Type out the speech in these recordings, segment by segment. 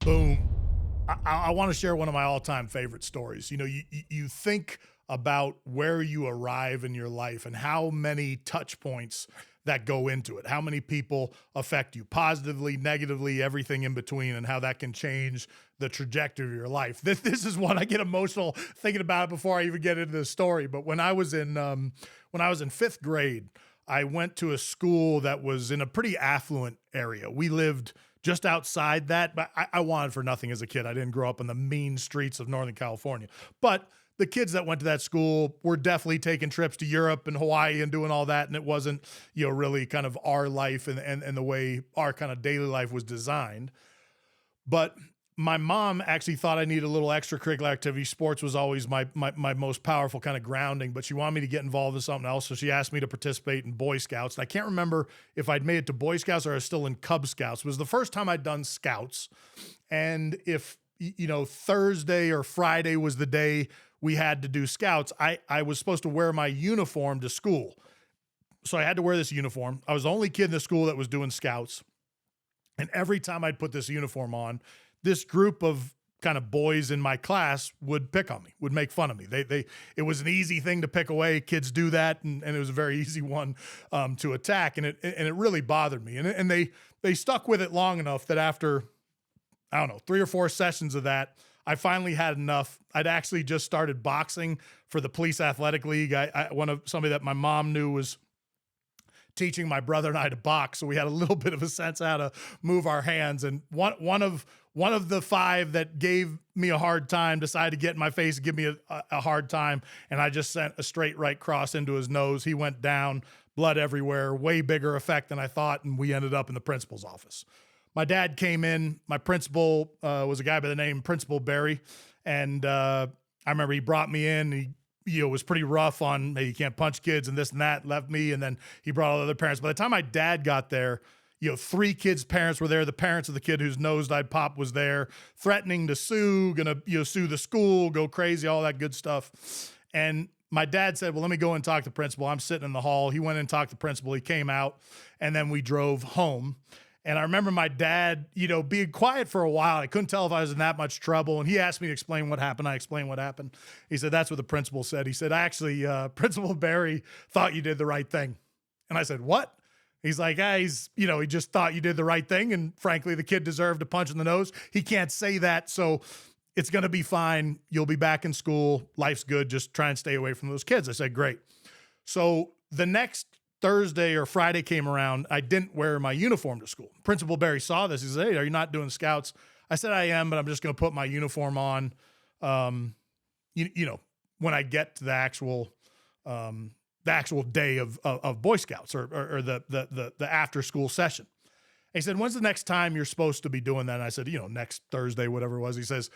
Boom. I want to share one of my all-time favorite stories. You think about where you arrive in your life and how many touch points that go into it, how many people affect you positively, negatively, everything in between, and how that can change the trajectory of your life. This is one I get emotional thinking about it before I even get into the story. But when I was in fifth grade, I went to a school that was in a pretty affluent area. We lived just outside that, but I wanted for nothing as a kid. I didn't grow up in the mean streets of Northern California. But the kids that went to that school were definitely taking trips to Europe and Hawaii and doing all that. And it wasn't, really kind of our life and the way our kind of daily life was designed. But my mom actually thought I needed a little extracurricular activity. Sports was always my most powerful kind of grounding, but she wanted me to get involved in something else. So she asked me to participate in Boy Scouts. And I can't remember if I'd made it to Boy Scouts or I was still in Cub Scouts. It was the first time I'd done Scouts. And if, Thursday or Friday was the day we had to do Scouts, I was supposed to wear my uniform to school. So I had to wear this uniform. I was the only kid in the school that was doing Scouts. And every time I'd put this uniform on, this group of kind of boys in my class would pick on me, would make fun of me. It was an easy thing to pick away. Kids do that, and it was a very easy one to attack, and it really bothered me. And they stuck with it long enough that after, I don't know, 3 or 4 sessions of that, I finally had enough. I'd actually just started boxing for the police athletic league. Somebody that my mom knew was teaching my brother and I to box, so we had a little bit of a sense of how to move our hands. And one of the 5 that gave me a hard time decided to get in my face and give me a hard time, and I just sent a straight right cross into his nose. He went down, blood everywhere, way bigger effect than I thought, and we ended up in the principal's office. My dad came in. My principal was a guy by the name Principal Barry, and I remember he brought me in. He was pretty rough on, hey, you can't punch kids and this and that, left me. And then he brought all the other parents. By the time my dad got there, 3 kids' parents were there. The parents of the kid whose nose I'd pop was there, threatening to sue, sue the school, go crazy, all that good stuff. And my dad said, well, let me go and talk to the principal. I'm sitting in the hall. He went and talked to the principal. He came out, and then we drove home. And I remember my dad, being quiet for a while. I couldn't tell if I was in that much trouble. And he asked me to explain what happened. I explained what happened. He said, that's what the principal said. He said, actually, Principal Barry thought you did the right thing. And I said, what? He's like, he just thought you did the right thing. And frankly, the kid deserved a punch in the nose. He can't say that. So it's going to be fine. You'll be back in school. Life's good. Just try and stay away from those kids. I said, great. So the next Thursday or Friday came around, I didn't wear my uniform to school. Principal Barry saw this. He said, hey, are you not doing Scouts? I said, I am, but I'm just going to put my uniform on, when I get to the actual day of Boy Scouts or the after school session. He said, when's the next time you're supposed to be doing that? And I said, next Thursday, whatever it was. He says,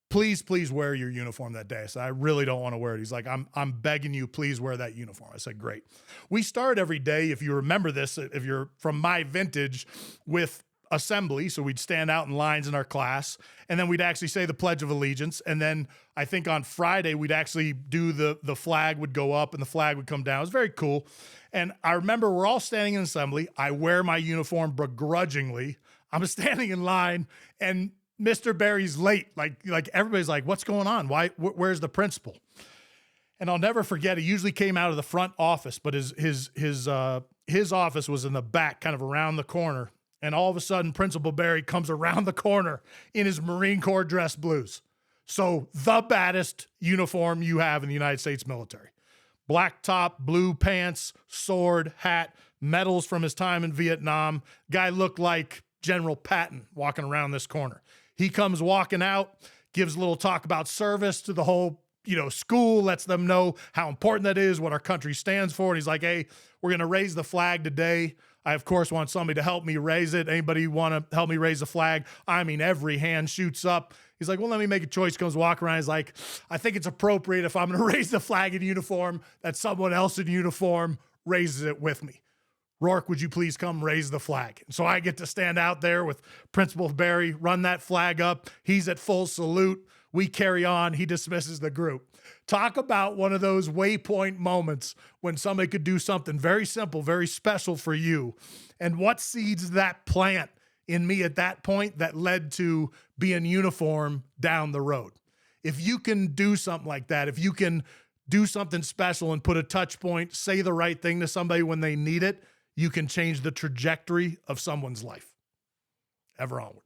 please wear your uniform that day. I said, I really don't want to wear it. He's like, I'm begging you, please wear that uniform. I said, great. We start every day, if you remember this, if you're from my vintage, with assembly. So we'd stand out in lines in our class, and then we'd actually say the Pledge of Allegiance. And then I think on Friday, we'd actually do the flag would go up and the flag would come down. It was very cool. And I remember we're all standing in assembly. I wear my uniform begrudgingly. I'm standing in line, and Mr. Barry's late. Like everybody's like, what's going on? Where's the principal? And I'll never forget, he usually came out of the front office, but his office was in the back, kind of around the corner. And all of a sudden, Principal Barry comes around the corner in his Marine Corps dress blues. So the baddest uniform you have in the United States military. Black top, blue pants, sword, hat, medals from his time in Vietnam. Guy looked like General Patton walking around this corner. He comes walking out, gives a little talk about service to the whole, school, lets them know how important that is, what our country stands for. And he's like, hey, we're going to raise the flag today. I, of course, want somebody to help me raise it. Anybody want to help me raise the flag? I mean, every hand shoots up. He's like, well, let me make a choice. Comes walk around. He's like, I think it's appropriate if I'm going to raise the flag in uniform that someone else in uniform raises it with me. Rourke, would you please come raise the flag? And so I get to stand out there with Principal Barry, run that flag up. He's at full salute. We carry on. He dismisses the group. Talk about one of those waypoint moments when somebody could do something very simple, very special for you. And what seeds that plant in me at that point that led to being uniform down the road. If you can do something like that, if you can do something special and put a touch point, say the right thing to somebody when they need it, you can change the trajectory of someone's life. Ever onward.